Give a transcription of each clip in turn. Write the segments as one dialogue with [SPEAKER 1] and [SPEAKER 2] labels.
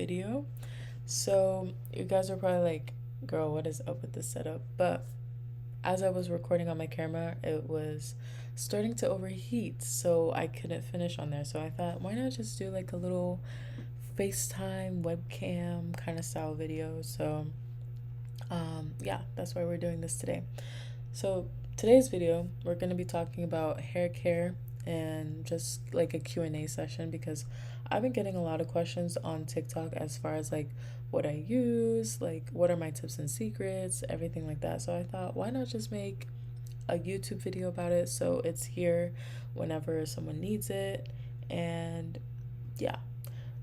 [SPEAKER 1] video. So you guys are probably like, girl, what is up with this setup? But as I was recording on my camera, it was starting to overheat, so I couldn't finish on there. So I thought, why not just do like a little FaceTime webcam kind of style video? So yeah, that's why we're doing this today. So today's video, we're going to be talking about hair care and just like a Q&A session because I've been getting a lot of questions on TikTok as far as like what I use, like what are my tips and secrets, everything like that. So I thought, why not just make a YouTube video about it so it's here whenever someone needs it. And yeah,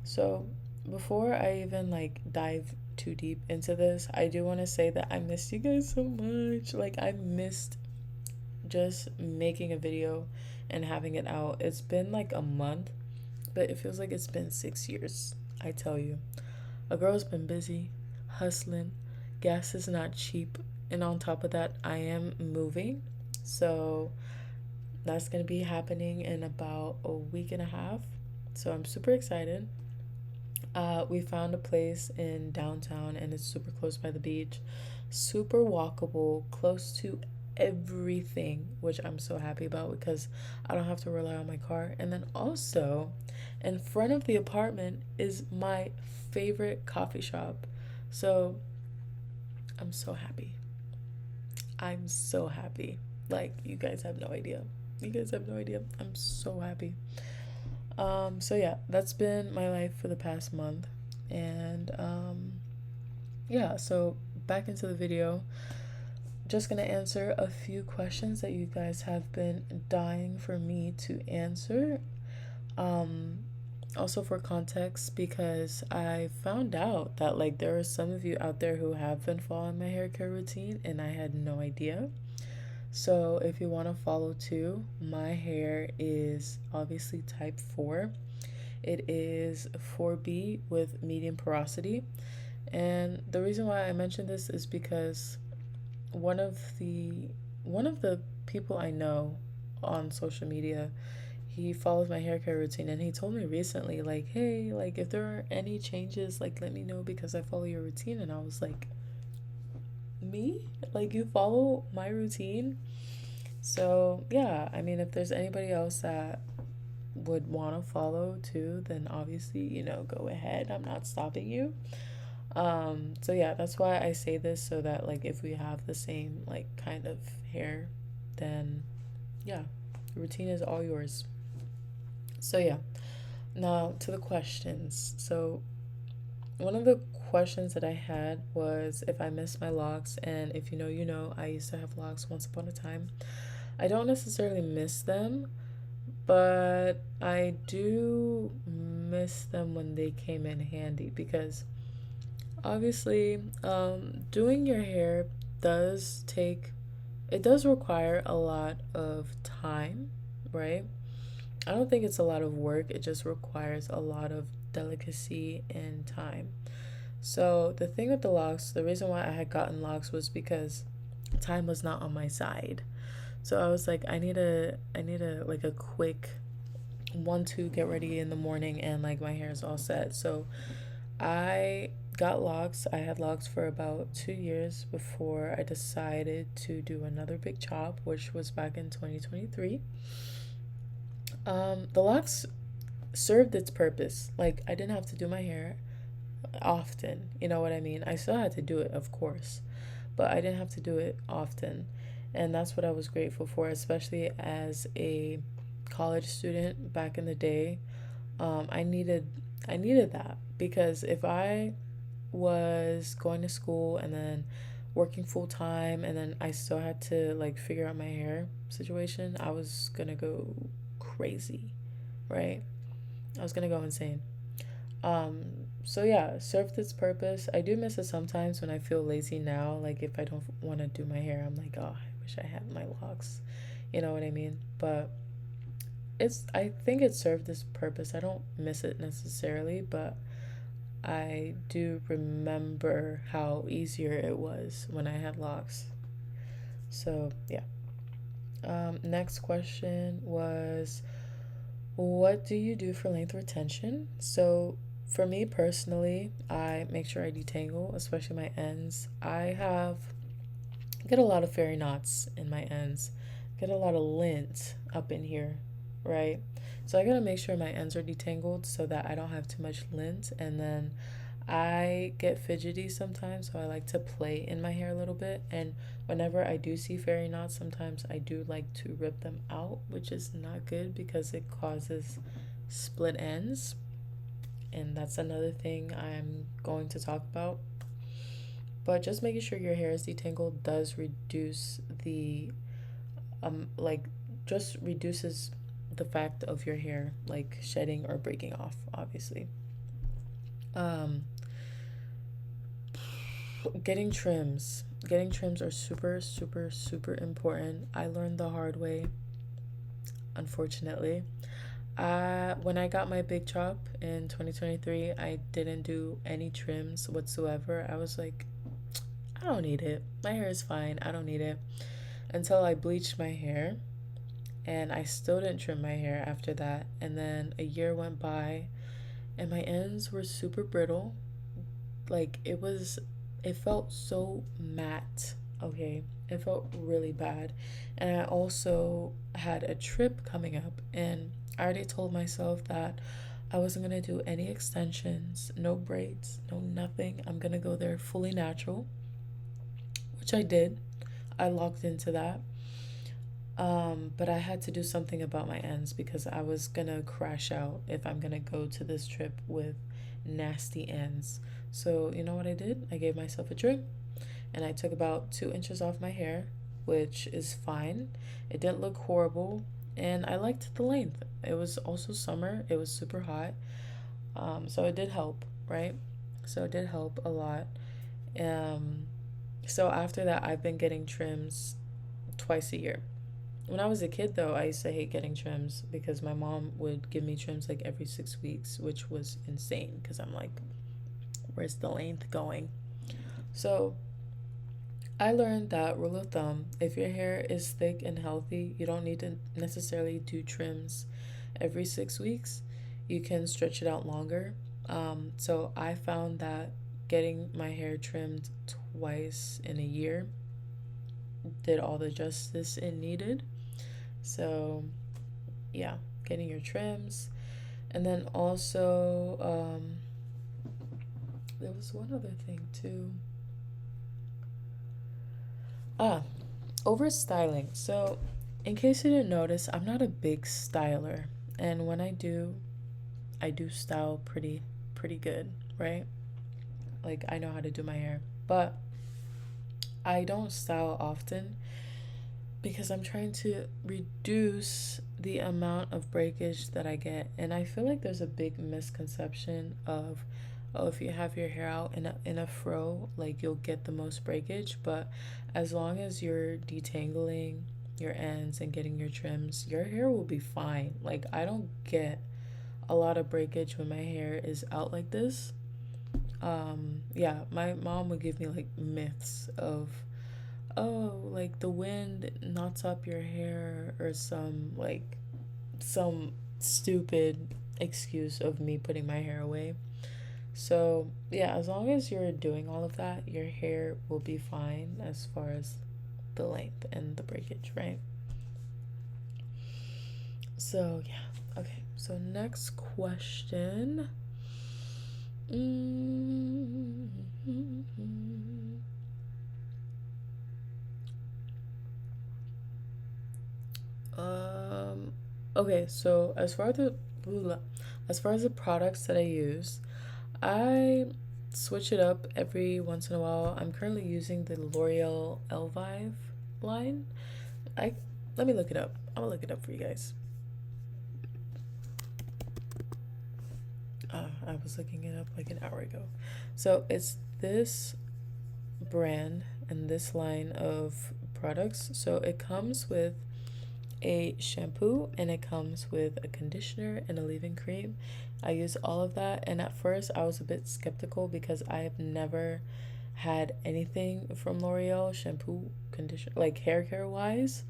[SPEAKER 1] so before I even like dive too deep into this, I do want to say that I missed you guys so much. Like I missed just making a video and having it out. It's been like a month, but it feels like it's been 6 years. I tell you, a girl's been busy, hustling, gas is not cheap, and on top of that, I am moving. So that's gonna be happening in about a week and a half. So I'm super excited. We found a place in downtown and it's super close by the beach, super walkable, close to everything, which I'm so happy about because I don't have to rely on my car. And then also, in front of the apartment is my favorite coffee shop. So I'm so happy. I'm so happy. Like, you guys have no idea. You guys have no idea. I'm so happy. So yeah, that's been my life for the past month. And yeah, so back into the video. Just gonna answer a few questions that you guys have been dying for me to answer. Um, Also for context, because I found out that like there are some of you out there who have been following my hair care routine and I had no idea. So if you want to follow too, my hair is obviously type 4. It is 4B with medium porosity. And the reason why I mention this is because one of the one of the people I know on social media, he follows my hair care routine and he told me recently like, "Hey, like if there are any changes, like let me know because I follow your routine." And I was like, "Me? Like you follow my routine?" So, yeah, I mean, if there's anybody else that would want to follow too, then obviously, go ahead. I'm not stopping you. So yeah, that's why I say this so that like if we have the same like kind of hair, then yeah, the routine is all yours. So yeah, now to the questions. So one of the questions that I had was if I miss my locks, and if you know, you know, I used to have locks once upon a time. I don't necessarily miss them, but I do miss them when they came in handy because obviously, doing your hair does take, it does require a lot of time, right? I don't think it's a lot of work, it just requires a lot of delicacy and time. So, the thing with the locks, the reason why I had gotten locks was because time was not on my side. So I was like, I need a like a quick 1 2 get ready in the morning and like my hair is all set. So I got locks. I had locks for about 2 years before I decided to do another big chop, which was back in 2023. The locks served its purpose. Like I didn't have to do my hair often. You know what I mean? I still had to do it, of course, but I didn't have to do it often. And that's what I was grateful for, especially as a college student back in the day. I needed that because if I was going to school and then working full time and then I still had to like figure out my hair situation, I was gonna go crazy, right? I was gonna go insane. Um, so yeah, it served its purpose. I do miss it sometimes when I feel lazy now. Like if I don't want to do my hair, I'm like, oh, I wish I had my locks. You know what I mean? But I think it served its purpose. I don't miss it necessarily, but I do remember how easier it was when I had locks. So yeah. Next question was, what do you do for length retention? So For me personally, I make sure I detangle, especially my ends. Get a lot of fairy knots in my ends, get a lot of lint up in here, right? So I gotta make sure my ends are detangled so that I don't have too much lint. And then I get fidgety sometimes, so I like to play in my hair a little bit. And whenever I do see fairy knots, sometimes I do like to rip them out, which is not good because it causes split ends. And that's another thing I'm going to talk about. But just making sure your hair is detangled does reduce the like just reduces the fact of your hair like shedding or breaking off, obviously. Um Getting trims. Getting trims are super super super important. I learned the hard way, unfortunately. When I got my big chop in 2023, I didn't do any trims whatsoever. I was like, I don't need it. My hair is fine. I don't need it. Until I bleached my hair, and I still didn't trim my hair after that. And then a year went by, and my ends were super brittle. Like it felt so matte. Okay, it felt really bad. And I also had a trip coming up, and I already told myself that I wasn't gonna do any extensions, no braids, no nothing. I'm gonna go there fully natural, which I did. I locked into that. But I had to do something about my ends because I was gonna crash out if I'm gonna go to this trip with nasty ends. So, you know what I did? I gave myself a trim and I took about 2 inches off my hair, which is fine. It didn't look horrible and I liked the length. It was also summer, it was super hot. So it did help, right? So it did help a lot. Um, so after that, I've been getting trims twice a year. When I was a kid, though, I used to hate getting trims because my mom would give me trims like every 6 weeks, which was insane because I'm like, where's the length going? So I learned that rule of thumb, if your hair is thick and healthy, you don't need to necessarily do trims every 6 weeks. You can stretch it out longer. So I found that getting my hair trimmed twice in a year did all the justice it needed. So yeah, getting your trims. And then also, there was one other thing too. Ah, over styling. So, in case you didn't notice, I'm not a big styler. And when I do style pretty good, right? Like I know how to do my hair. But I don't style often because I'm trying to reduce the amount of breakage that I get. And I feel like there's a big misconception of, oh, if you have your hair out in a fro, like you'll get the most breakage. But as long as you're detangling your ends and getting your trims, your hair will be fine. Like I don't get a lot of breakage when my hair is out like this. Yeah, my mom would give me like myths of, oh, like the wind knots up your hair or some stupid excuse of me putting my hair away. So, yeah, as long as you're doing all of that, your hair will be fine as far as the length and the breakage, right? So, yeah. Okay. So, next question. Mm-hmm. Um, okay, so as far as the products that I use, I switch it up every once in a while. I'm currently using the L'Oreal Elvive line. I Let me look it up. I'm gonna look it up for you guys. I was looking it up like an hour ago. So it's this brand and this line of products. So it comes with a shampoo and it comes with a conditioner and a leave-in cream. I use all of that, and at first I was a bit skeptical because I have never had anything from L'Oreal shampoo conditioner like hair care wise.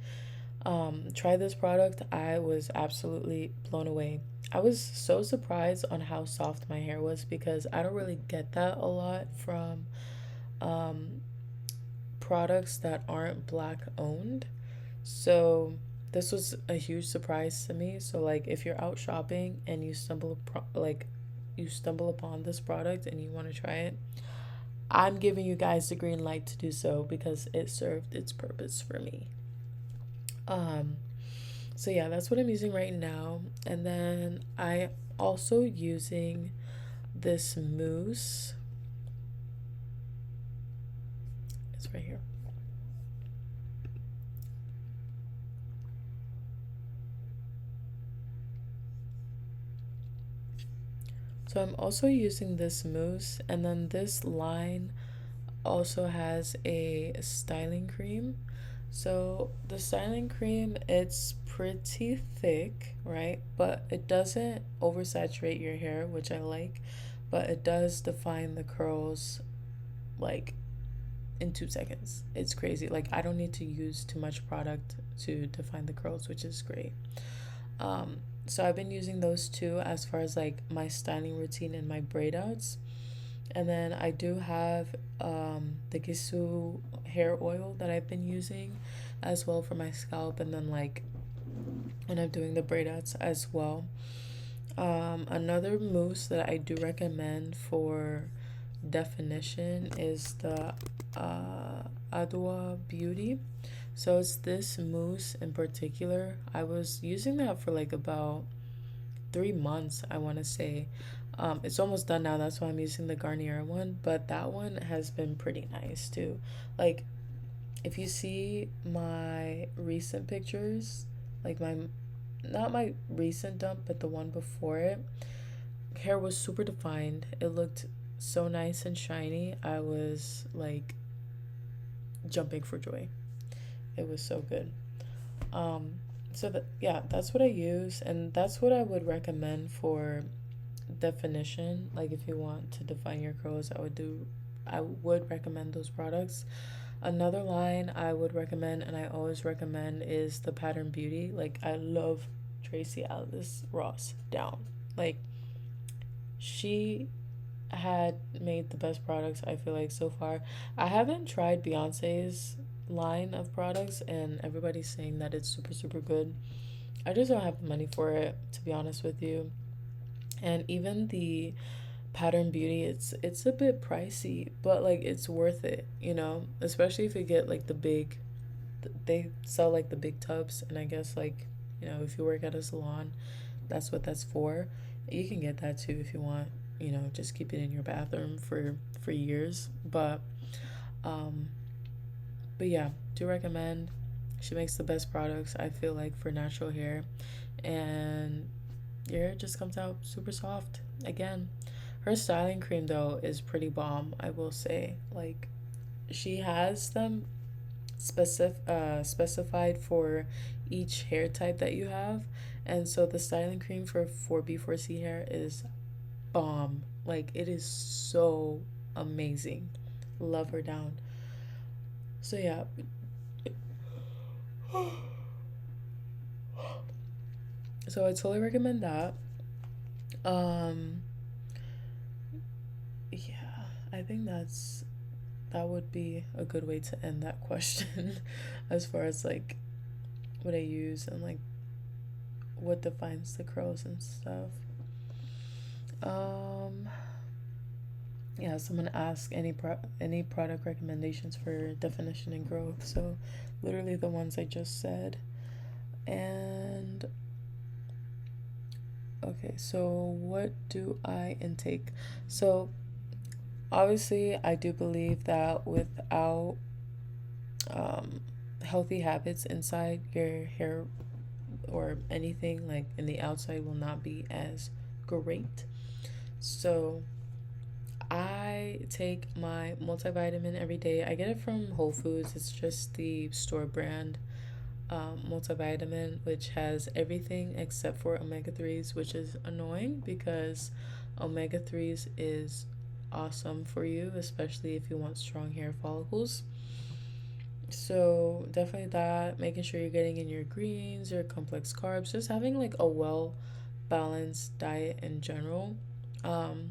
[SPEAKER 1] Try this product. I was absolutely blown away. I was so surprised on how soft my hair was because I don't really get that a lot from um, products that aren't black owned. So this was a huge surprise to me. So like if you're out shopping and you stumble upon this product and you want to try it, I'm giving you guys the green light to do so because it served its purpose for me. Um so yeah, that's what I'm using right now. And then I also using this mousse. It's right here. So I'm also using this mousse, and then this line also has a styling cream. So the styling cream, it's pretty thick, right? But it doesn't oversaturate your hair, which I like, but it does define the curls like in 2 seconds. It's crazy. Like I don't need to use too much product to define the curls, which is great. Um, so I've been using those two as far as like my styling routine and my braid outs. And then I do have the Gisu hair oil that I've been using as well for my scalp, and then like when I'm doing the braid outs as well. Another mousse that I do recommend for definition is the Adwa Beauty. So it's this mousse in particular. I was using that for like about 3 months, I want to say. It's almost done now. That's why I'm using the Garnier one. But that one has been pretty nice too. Like, if you see my recent pictures, like not my recent dump, but the one before it, hair was super defined. It looked so nice and shiny. I was like jumping for joy. It was so good. Um, so that yeah, that's what I use, and that's what I would recommend for definition. Like if you want to define your curls, I would recommend those products. Another line I would recommend, and I always recommend, is the Pattern Beauty. Like I love Tracy Alice Ross down. Like she had made the best products I feel like so far. I haven't tried Beyonce's line of products, and everybody's saying that it's super super good. I just don't have the money for it, to be honest with you. And even the Pattern Beauty, it's a bit pricey, but like it's worth it, especially if you get like they sell like the big tubs, and I guess like, if you work at a salon, that's what that's for. You can get that too if you want, just keep it in your bathroom for years. Um but yeah, do recommend. She makes the best products I feel like for natural hair, and your hair just comes out super soft again. Her styling cream though is pretty bomb, I will say. Like she has them specified for each hair type that you have, and so the styling cream for 4B4C hair is bomb. Like it is so amazing. Love her down. So yeah, so I totally recommend that. Um, yeah, I think that would be a good way to end that question as far as like what I use and like what defines the curls and stuff. Um, yeah, someone asked any product recommendations for definition and growth. So literally the ones I just said. And okay, so what do I intake? So obviously, I do believe that without um, healthy habits inside, your hair or anything like in the outside will not be as great. So I take my multivitamin every day. I get it from Whole Foods. It's just the store brand multivitamin, which has everything except for omega 3s, which is annoying because omega 3s is awesome for you, especially if you want strong hair follicles. So definitely that, making sure you're getting in your greens, your complex carbs, just having like a well balanced diet in general. Um,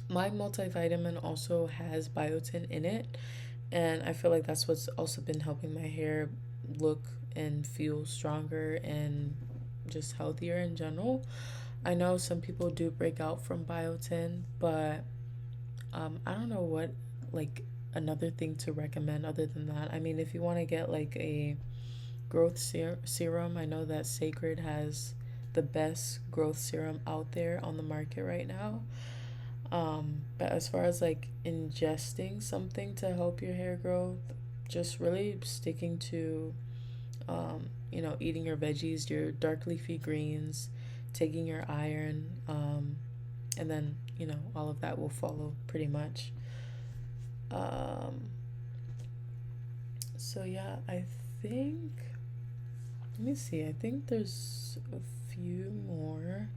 [SPEAKER 1] my multivitamin also has biotin in it, and I feel like that's what's also been helping my hair look and feel stronger and just healthier in general. I know some people do break out from biotin, but I don't know what like another thing to recommend other than that. I mean, if you want to get like a growth serum, I know that Sacred has the best growth serum out there on the market right now. But as far as like ingesting something to help your hair growth, just really sticking to, eating your veggies, your dark leafy greens, taking your iron, and then, all of that will follow pretty much. Um, so yeah, I think, let me see, I think there's a few more,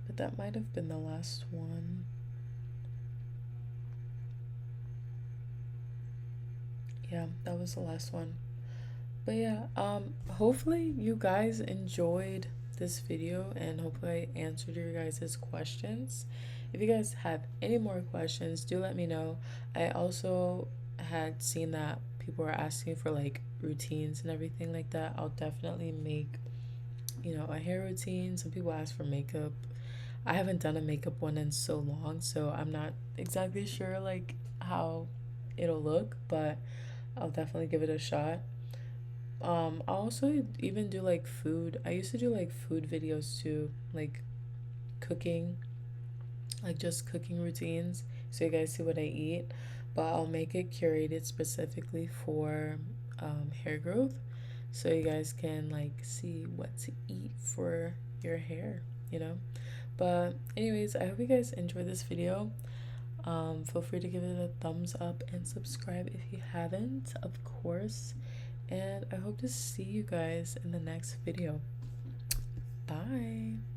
[SPEAKER 1] but that might have been the last one. Yeah, that was the last one. But yeah, hopefully you guys enjoyed this video and hopefully I answered your guys' questions. If you guys have any more questions, do let me know. I also had seen that people were asking for like routines and everything like that. I'll definitely make, a hair routine. Some people ask for makeup. I haven't done a makeup one in so long, so I'm not exactly sure like how it'll look, but I'll definitely give it a shot. I also even do like food. I used to do like food videos too, like cooking, like just cooking routines, so you guys see what I eat. But I'll make it curated specifically for hair growth, so you guys can like see what to eat for your hair, you know. But anyways, I hope you guys enjoyed this video. Feel free to give it a thumbs up and subscribe if you haven't, of course. And I hope to see you guys in the next video. Bye.